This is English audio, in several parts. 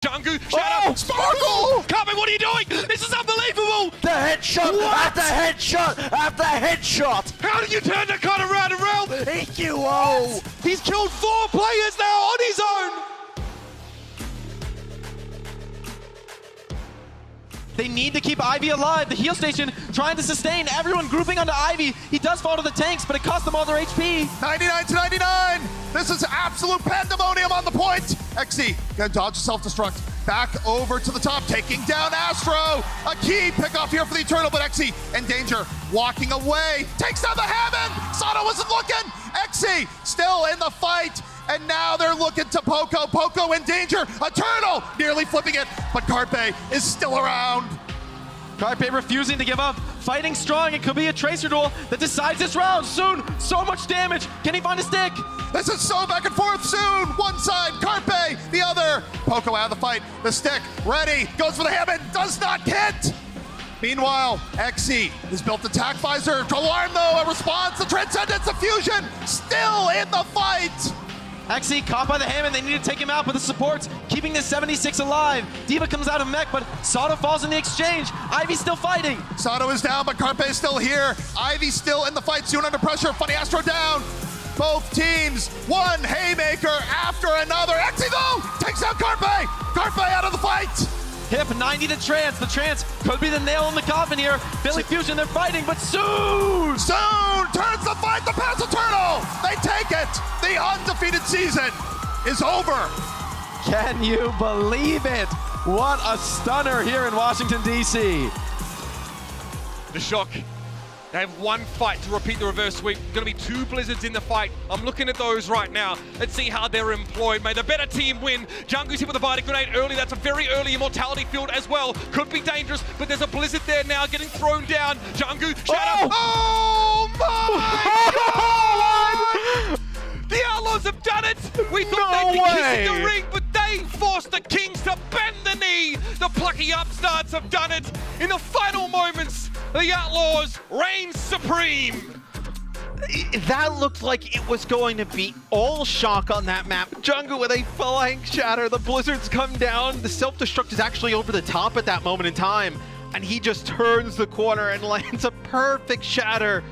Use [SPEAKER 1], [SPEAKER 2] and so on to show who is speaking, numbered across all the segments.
[SPEAKER 1] Jungu, Shadow, Sparkle! Cartman, what are you doing? This is unbelievable!
[SPEAKER 2] The headshot after headshot after headshot!
[SPEAKER 1] How did you turn that kind of round around?
[SPEAKER 2] EQO!
[SPEAKER 1] He's killed 4 players now on his own!
[SPEAKER 3] They need to keep Ivy alive. The heal station trying to sustain. Everyone grouping onto Ivy. He does fall to the tanks, but it costs them all their HP.
[SPEAKER 4] 99 to 99. This is absolute pandemonium on the point. XE gonna dodge self-destruct. Back over to the top, taking down Astro. A key pickoff here for the Eternal, but XE in danger. Walking away, takes down the Hammond. Sato wasn't looking. XE still in the fight. And now they're looking to Poco. Poco in danger. Eternal nearly flipping it, but Carpe is still around.
[SPEAKER 3] Carpe refusing to give up. Fighting strong. It could be a Tracer duel that decides this round. Soon, so much damage. Can he find a stick?
[SPEAKER 4] This is so back and forth soon. One side, Carpe, the other. Poco out of the fight. The stick ready. Goes for the Hammond. Does not hit. Meanwhile, XE has built attack visor. Alarm though, a response. The Transcendence, the fusion, still in the fight.
[SPEAKER 3] XE caught by the Hammond. They need to take him out, but the supports keeping this 76 alive. Diva comes out of mech, but Sato falls in the exchange. Ivy's still fighting.
[SPEAKER 4] Sato is down, but Carpe is still here. Ivy still in the fight, soon under pressure. Funny Astro down. Both teams, one haymaker after another. XE though takes out Carpe. Carpe out of the fight.
[SPEAKER 3] Hip 90 to Trance. The Trance could be the nail in the coffin here. Billy Fusion, they're fighting, but soon
[SPEAKER 4] Turns the fight, the pass Eternal. They take it. The undefeated season is over.
[SPEAKER 3] Can you believe it? What a stunner here in Washington, D.C.
[SPEAKER 1] The shock. They have one fight to repeat the reverse sweep. Going to be 2 Blizzards in the fight. I'm looking at those right now. Let's see how they're employed. May the better team win. Jungu's hit with a Vita Grenade early. That's a very early Immortality field as well. Could be dangerous, but there's a Blizzard there now getting thrown down. Jungu, Shadow. Oh my God! The Outlaws have done it! We thought they'd be kissing the ring, but they forced the Kings to bend the knee! The plucky upstarts have done it! In the final moments, the Outlaws reign supreme!
[SPEAKER 2] That looked like it was going to be all shock on that map. Jungle with a flying shatter. The blizzards come down. The self-destruct is actually over the top at that moment in time. And he just turns the corner and lands a perfect shatter.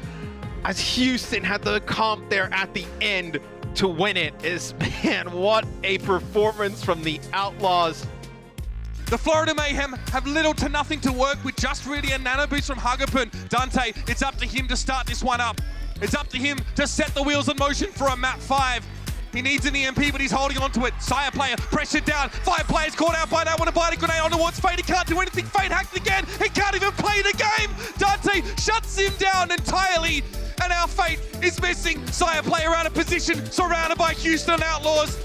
[SPEAKER 2] As Houston had the comp there at the end to win it. Man, what a performance from the Outlaws.
[SPEAKER 1] The Florida Mayhem have little to nothing to work with, just really a nano boost from Hagapun. Dante, it's up to him to start this one up. It's up to him to set the wheels in motion for a map 5. He needs an EMP, but he's holding on to it. Sire player, pressured down. 5 players caught out by that one. A Vita Grenade on towards Fate. He can't do anything. Fate hacked again. He can't even play the game. Dante shuts him down entirely. And our Fate is missing. Sire player out of position, surrounded by Houston Outlaws.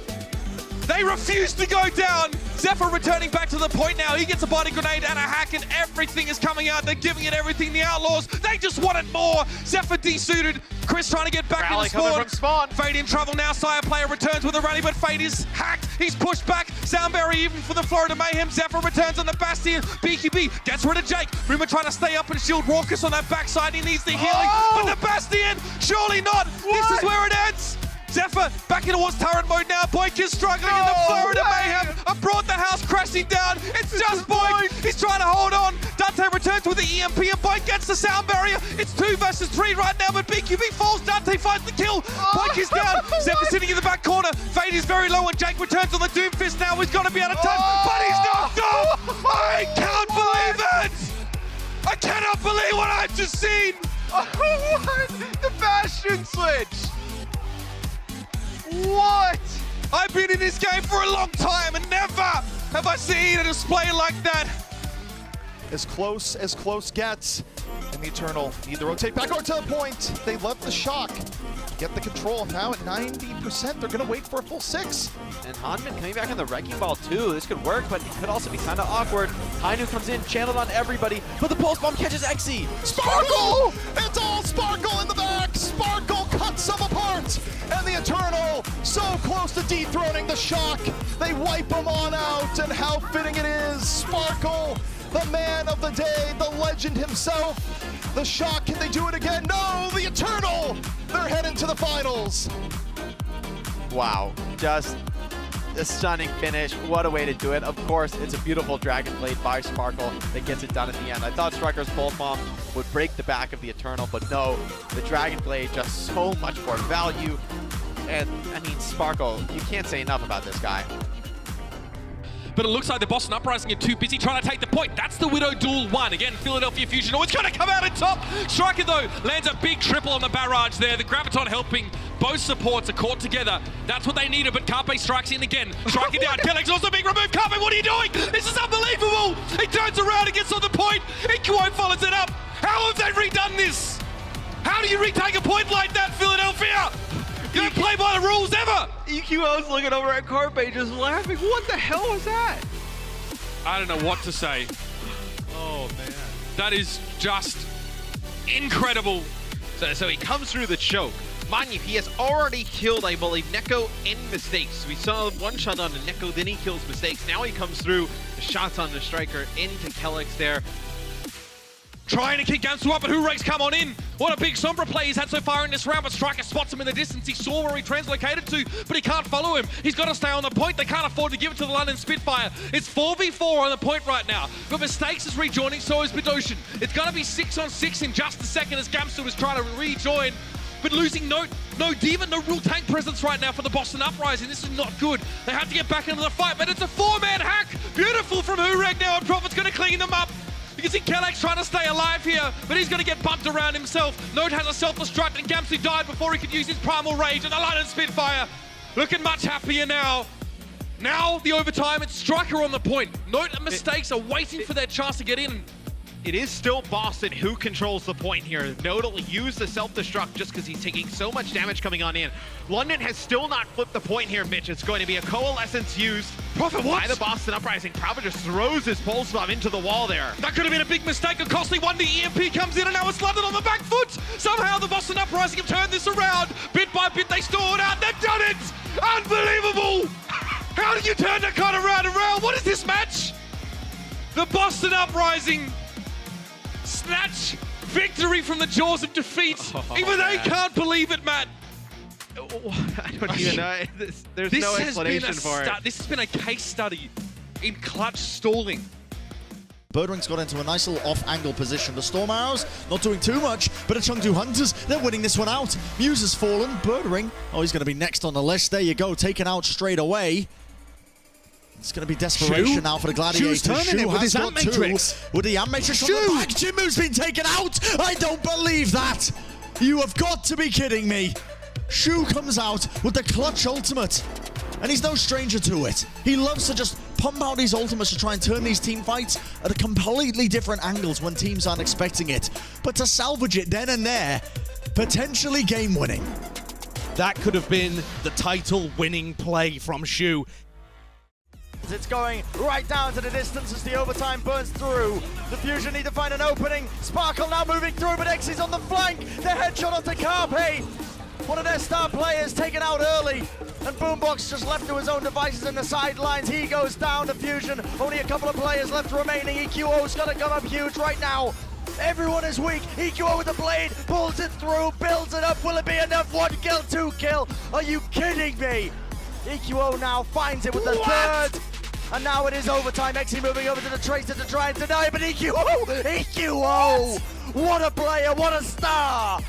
[SPEAKER 1] They refuse to go down. Zephyr returning back to the point now. He gets a body grenade and a hack, and everything is coming out. They're giving it everything. The Outlaws, they just wanted more. Zephyr desuited. Chris trying to get back
[SPEAKER 2] Rally
[SPEAKER 1] in the
[SPEAKER 2] coming from spawn.
[SPEAKER 1] Fate in trouble now. Sire player returns with a rally, but Fate is hacked. He's pushed back. Soundberry even for the Florida Mayhem. Zephyr returns on the Bastion. BQB gets rid of Jake. Rumor trying to stay up and shield Raucus on that backside. He needs the healing, but the Bastion, surely not. This is where it ends. Zephyr back in towards turret mode now. Boyk is struggling in the Florida Mayhem. I brought the house crashing down. It's just Boyk. He's trying to hold on. Dante returns with the EMP and Boyk gets the sound barrier. It's 2 versus 3 right now, but BQB falls. Dante finds the kill. Boyk is down. Zephyr sitting in the back corner. Fate is very low and Jake returns on the Doomfist now. He's got to be out of touch, but he's knocked off. I can't believe it. I cannot believe what I've just seen.
[SPEAKER 2] What? The Bastion switch. What?
[SPEAKER 1] I've been in this game for a long time and never have I seen a display like that.
[SPEAKER 4] As close gets. And the Eternal need to rotate back over to the point. They left the shock. Get the control. Now at 90%, they're going to wait for a full 6.
[SPEAKER 3] And Hanman coming back on the Wrecking Ball too. This could work, but it could also be kind of awkward. Hainu comes in, channeled on everybody, but the Pulse Bomb catches XE.
[SPEAKER 4] Sparkle! It's all Sparkle in the back. Sparkle cuts them apart. And the Eternal, so close to dethroning the shock. They wipe them on out, and how fitting it is. Sparkle, the man of the day, the legend himself. The shock, can they do it again? No, the Eternal, they're heading to the finals.
[SPEAKER 2] Wow, just A stunning finish. What a way to do it. Of course, it's a beautiful Dragon Blade by Sparkle that gets it done in the end. I thought Striker's Bolt Bomb would break the back of the Eternal, but no, the Dragon Blade just so much more value. And I mean, Sparkle, you can't say enough about this guy.
[SPEAKER 1] But it looks like the Boston Uprising are too busy trying to take the point. That's the Widow Duel 1. Again, Philadelphia Fusion always going to come out on top. Striker, though, lands a big triple on the barrage there. The Graviton helping. Both supports are caught together. That's what they needed, but Carpe strikes in again. Striker down. Kellex also being removed. Carpe, what are you doing? This is unbelievable. He turns around and gets on the point. EQO follows it up. How have they redone this? How do you retake a point like that, Philadelphia? You don't play by the rules ever.
[SPEAKER 2] EQO's looking over at Carpe just laughing. What the hell was that?
[SPEAKER 1] I don't know what to say.
[SPEAKER 2] Oh, man.
[SPEAKER 1] That is just incredible.
[SPEAKER 2] So he comes through the choke. Mind you, he has already killed, I believe, Neko in Mistakes. We saw one shot on the Neko, then he kills Mistakes. Now he comes through, the shots on the Striker into Kellex there.
[SPEAKER 1] Trying to kick Gamsu up, but Hurrek's come on in. What a big Sombra play he's had so far in this round, but Striker spots him in the distance. He saw where he translocated to, but he can't follow him. He's got to stay on the point. They can't afford to give it to the London Spitfire. It's 4v4 on the point right now, but Mistakes is rejoining, so is Bidoshin. It's going to be 6-on-6 in just a second as Gamsu is trying to rejoin, but losing no D.Va, no real tank presence right now for the Boston Uprising. This is not good. They have to get back into the fight, but it's a 4-man hack. Beautiful from Hurrek now, and Prophet's going to clean them up. You can see Kellex trying to stay alive here, but he's going to get bumped around himself. Note has a self-destruct, and Gamsu died before he could use his Primal Rage, and the London Spitfire looking much happier now. Now, the overtime, it's Striker on the point. Note and Mistakes are waiting for their chance to get in.
[SPEAKER 2] It is still Boston who controls the point here. Note will use the self-destruct just because he's taking so much damage coming on in. London has still not flipped the point here, Mitch. It's going to be a Coalescence used
[SPEAKER 1] Prophet, what?
[SPEAKER 2] by the Boston Uprising. Prophet just throws his Pulse Bomb into the wall there.
[SPEAKER 1] That could have been a big mistake, a costly one. The EMP comes in, and now it's London on the back foot. Somehow the Boston Uprising have turned this around. Bit by bit, they store it out. They've done it! Unbelievable! How do you turn that kind of round around? What is this match? The Boston Uprising snatch victory from the jaws of defeat. Even they can't believe it, Matt.
[SPEAKER 2] I don't even know. There's no explanation for it.
[SPEAKER 1] This has been a case study in clutch stalling.
[SPEAKER 5] Birdwing's got into a nice little off-angle position. The Storm Arrows not doing too much, but the Chengdu Hunters, they're winning this one out. Muse has fallen. Birdwing, oh, he's going to be next on the list. There you go, taken out straight away. It's going to be desperation now for the Gladiators.
[SPEAKER 6] Shu's turning it with his Ant Matrix.
[SPEAKER 5] With the Ant Matrix on the back. Jimu's been taken out. I don't believe that. You have got to be kidding me. Shu comes out with the clutch ultimate, and he's no stranger to it. He loves to just pump out these ultimates to try and turn these team fights at a completely different angles when teams aren't expecting it. But to salvage it then and there, potentially game-winning.
[SPEAKER 6] That could have been the title-winning play from Shu.
[SPEAKER 7] It's going right down to the distance as the overtime burns through. The Fusion need to find an opening. Sparkle now moving through, but Xy's on the flank. The headshot onto Carpe. One of their star players taken out early. And Boombox just left to his own devices in the sidelines. He goes down to Fusion. Only a couple of players left remaining. EQO's gonna come up huge right now. Everyone is weak. EQO with the blade, pulls it through, builds it up. Will it be enough? 1 kill, 2 kill. Are you kidding me? EQO now finds it with the third. And now it is overtime. Xy moving over to the Tracer to try and deny, but EQO! What a player, what a star!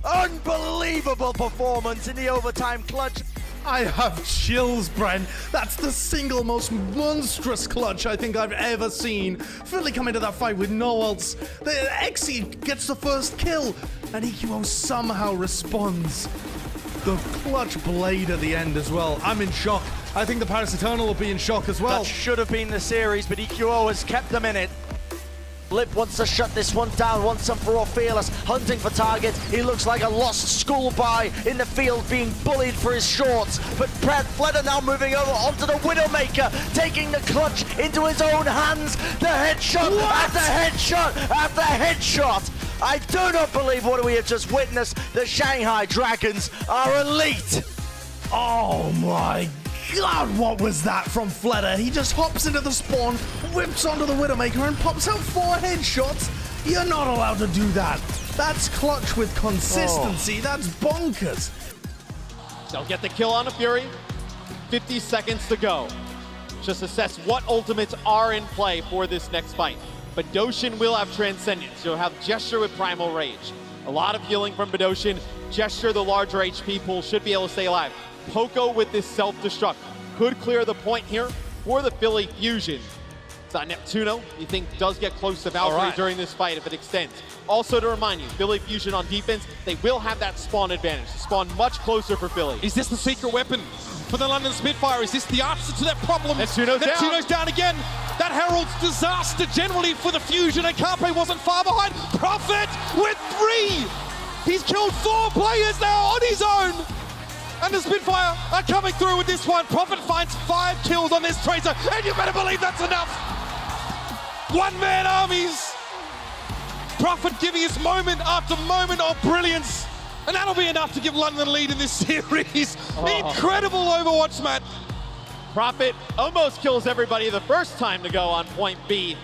[SPEAKER 7] Unbelievable performance in the overtime clutch.
[SPEAKER 8] I have chills, Brent. That's the single most monstrous clutch I think I've ever seen. Philly come into that fight with no ults. Xy gets the first kill, and EQO somehow responds. The clutch blade at the end as well. I'm in shock. I think the Paris Eternal will be in shock as well.
[SPEAKER 7] That should have been the series, but EQO has kept them in it. Blip wants to shut this one down once and for all. Fearless hunting for targets. He looks like a lost schoolboy in the field being bullied for his shorts. But Brad Fleder now moving over onto the Widowmaker, taking the clutch into his own hands. The headshot after headshot after headshot. I do not believe what we have just witnessed. The Shanghai Dragons are elite.
[SPEAKER 8] Oh my God, what was that from Fleder? He just hops into the spawn, whips onto the Widowmaker and pops out 4 headshots. You're not allowed to do that. That's clutch with consistency. That's bonkers.
[SPEAKER 6] They'll get the kill on a Fury.
[SPEAKER 9] 50 seconds to go. Just assess what ultimates are in play for this next fight. Bidoshin will have Transcendence. You'll have Gesture with Primal Rage. A lot of healing from Bidoshin. Gesture, the larger HP pool, should be able to stay alive. Poco with this self-destruct could clear the point here for the Philly Fusion. Neptuno, you think, does get close to Valkyrie during this fight if it extends. Also to remind you, Philly Fusion on defense, they will have that spawn advantage. The spawn much closer for Philly.
[SPEAKER 1] Is this the secret weapon for the London Spitfire? Is this the answer to their problem?
[SPEAKER 9] Neptuno's
[SPEAKER 1] down again. That heralds disaster generally for the Fusion, and Carpe wasn't far behind. Prophet with 3! He's killed 4 players now on his own! And the Spitfire are coming through with this one. Prophet finds 5 kills on this Tracer, and you better believe that's enough! One-man armies! Prophet giving us moment after moment of brilliance. And that'll be enough to give London the lead in this series. Incredible Overwatch, Matt.
[SPEAKER 9] Prophet almost kills everybody the first time to go on point B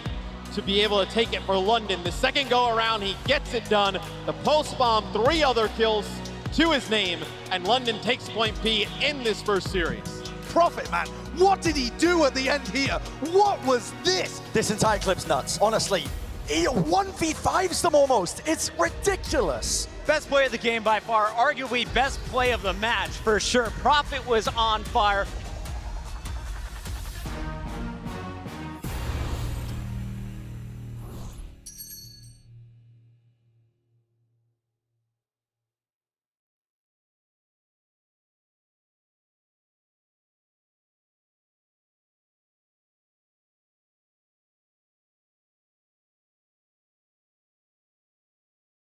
[SPEAKER 9] to be able to take it for London. The second go around, he gets it done. The pulse bomb, 3 other kills to his name, and London takes point B in this first series.
[SPEAKER 7] Prophet, man, what did he do at the end here? What was this? This entire clip's nuts, honestly. He 1v5s them almost. It's ridiculous.
[SPEAKER 10] Best play of the game by far, arguably best play of the match for sure. Prophet was on fire.